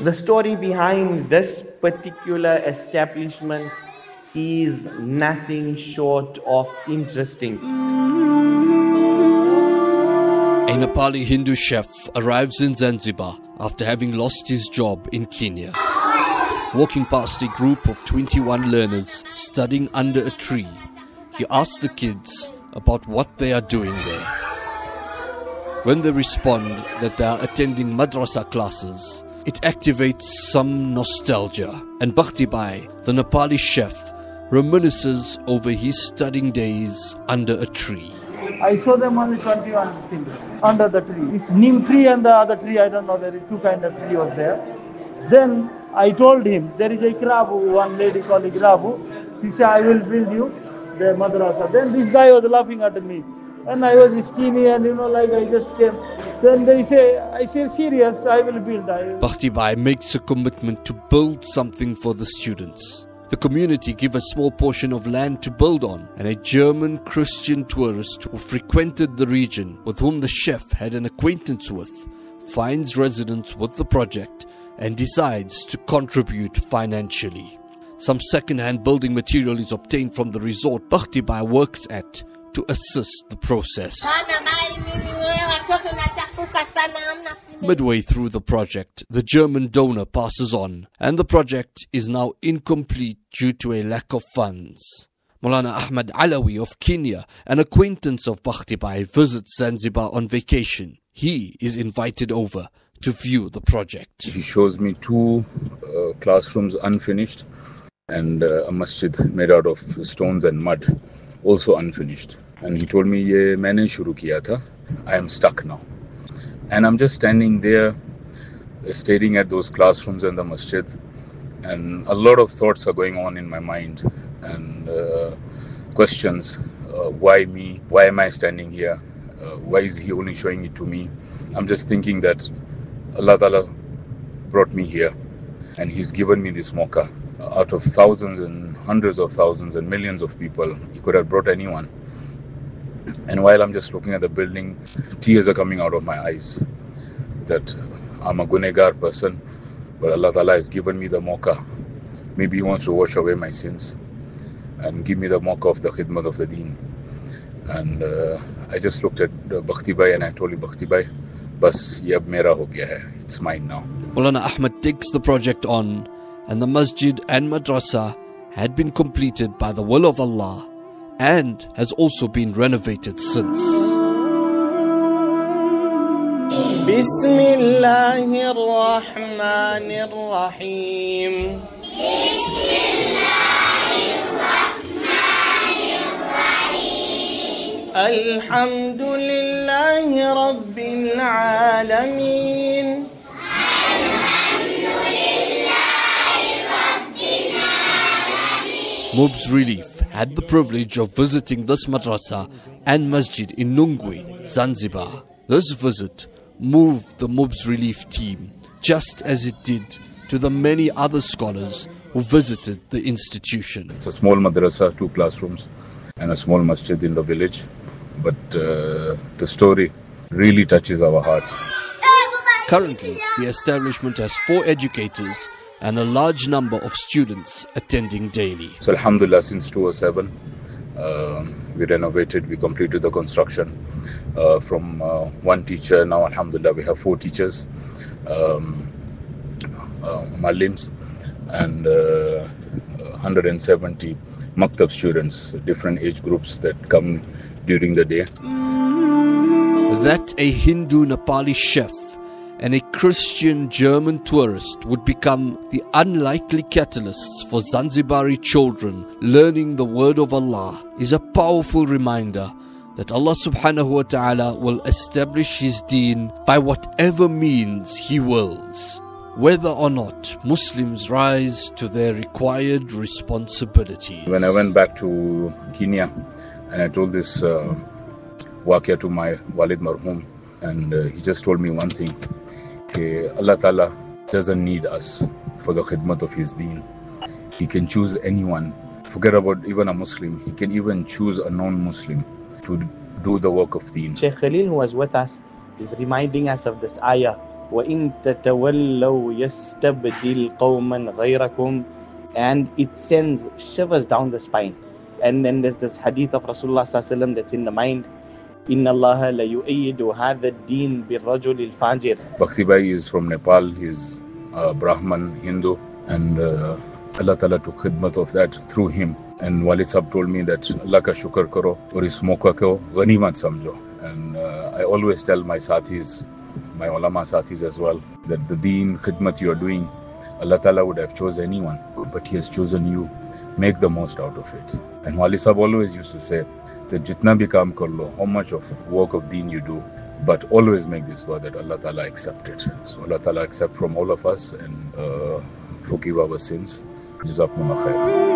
The story behind this particular establishment is nothing short of interesting. A Nepali Hindu chef arrives in Zanzibar after having lost his job in Kenya. Walking past a group of 21 learners studying under a tree, he asks the kids about what they are doing there. When they respond that they are attending Madrasah classes, it activates some nostalgia, and Bhakti Bhai, the Nepali chef, reminisces over his studying days under a tree. I saw them only 21 children under the tree. It's neem tree and the other tree, I don't know, there is two kind of tree was there. Then I told him, there is a Krabu, one lady called Krabu. She said, I will build you the madrasa. Then this guy was laughing at me. And I was skinny and like I just came. Then they say, I say serious, I will build. Bhakti Bhai makes a commitment to build something for the students. The community give a small portion of land to build on, and a German Christian tourist who frequented the region, with whom the chef had an acquaintance with, finds resonance with the project and decides to contribute financially. Some second-hand building material is obtained from the resort Bhakti Bhai works at to assist the process. Midway through the project, the German donor passes on, and the project is now incomplete due to a lack of funds. Maulana Ahmad Alawi of Kenya, an acquaintance of Bhakti Bhai, visits Zanzibar on vacation. He is invited over to view the project. He shows me two classrooms unfinished and a masjid made out of stones and mud, also unfinished. And he told me, "Ye maine shuru kiya tha. I am stuck now." And I'm just standing there, staring at those classrooms and the masjid, and a lot of thoughts are going on in my mind, and questions: why me? Why am I standing here? Why is he only showing it to me? I'm just thinking that Allah Ta'ala brought me here, and He's given me this mauka. Out of thousands and hundreds of thousands and millions of people, He could have brought anyone. And while I'm just looking at the building, tears are coming out of my eyes. That I'm a gunegar person, but Allah Ta'ala has given me the mauka. Maybe He wants to wash away my sins and give me the mauka of the khidmat of the deen. And I just looked at Bhakti Bhai and I told him, Bhakti Bhai, bas ye ab mera ho gaya hai. It's mine now. Maulana Ahmad takes the project on, and the masjid and madrasa had been completed by the will of Allah and has also been renovated since. Bismillahir Rahmanir Rahim. Alhamdulillahi Rabbil Alameen. MUBZ Relief had the privilege of visiting this madrasa and masjid in Nungwi, Zanzibar. This visit moved the MUBZ Relief team, just as it did to the many other scholars who visited the institution. It's a small madrasa, 2 classrooms, and a small masjid in the village. But the story really touches our hearts. Currently, the establishment has 4 educators and a large number of students attending daily. So alhamdulillah, since 2007, we renovated, we completed the construction from 1 teacher. Now alhamdulillah, we have 4 teachers, malims, and 170 maktab students, different age groups that come during the day. That a Hindu Nepali chef and a Christian German tourist would become the unlikely catalysts for Zanzibari children learning the word of Allah is a powerful reminder that Allah subhanahu wa ta'ala will establish His deen by whatever means He wills, whether or not Muslims rise to their required responsibilities. When I went back to Kenya and I told this waqia to my Walid Marhum, and he just told me one thing: Allah Ta'ala doesn't need us for the khidmat of His deen. He can choose anyone. Forget about even a Muslim. He can even choose a non-Muslim to do the work of deen. Sheikh Khalil, who was with us, is reminding us of this ayah وَإِن تَتَوَلَّوْا يَسْتَبْدِلْ قَوْمًا غَيْرَكُمْ, and it sends shivers down the spine. And then there's this hadith of Rasulullah sallallahu alaihi wasallam that's in the mind. إِنَّ اللَّهَ لَيُؤَيِّدُ هَذَا الدِّينَ بِالرَّجُلِ الْفَاجِرِ. Bhakti Bhai is from Nepal. He's Brahman, Hindu, and Allah Ta'ala took khidmat of that through him. And Walid Sahab told me that Allah ka shukr karo aur is mauka ko ghanimat samjho. And I always tell my sathis, my ulama sathis as well, that the deen khidmat you are doing, Allah Ta'ala would have chosen anyone, but He has chosen you. Make the most out of it. And Walid Sahab always used to say that jitna bhi kaam kar lo, how much of work of deen you do, but always make this dua that Allah Ta'ala accept it. So Allah Ta'ala accept from all of us and forgive our sins. Jazakumullah khair.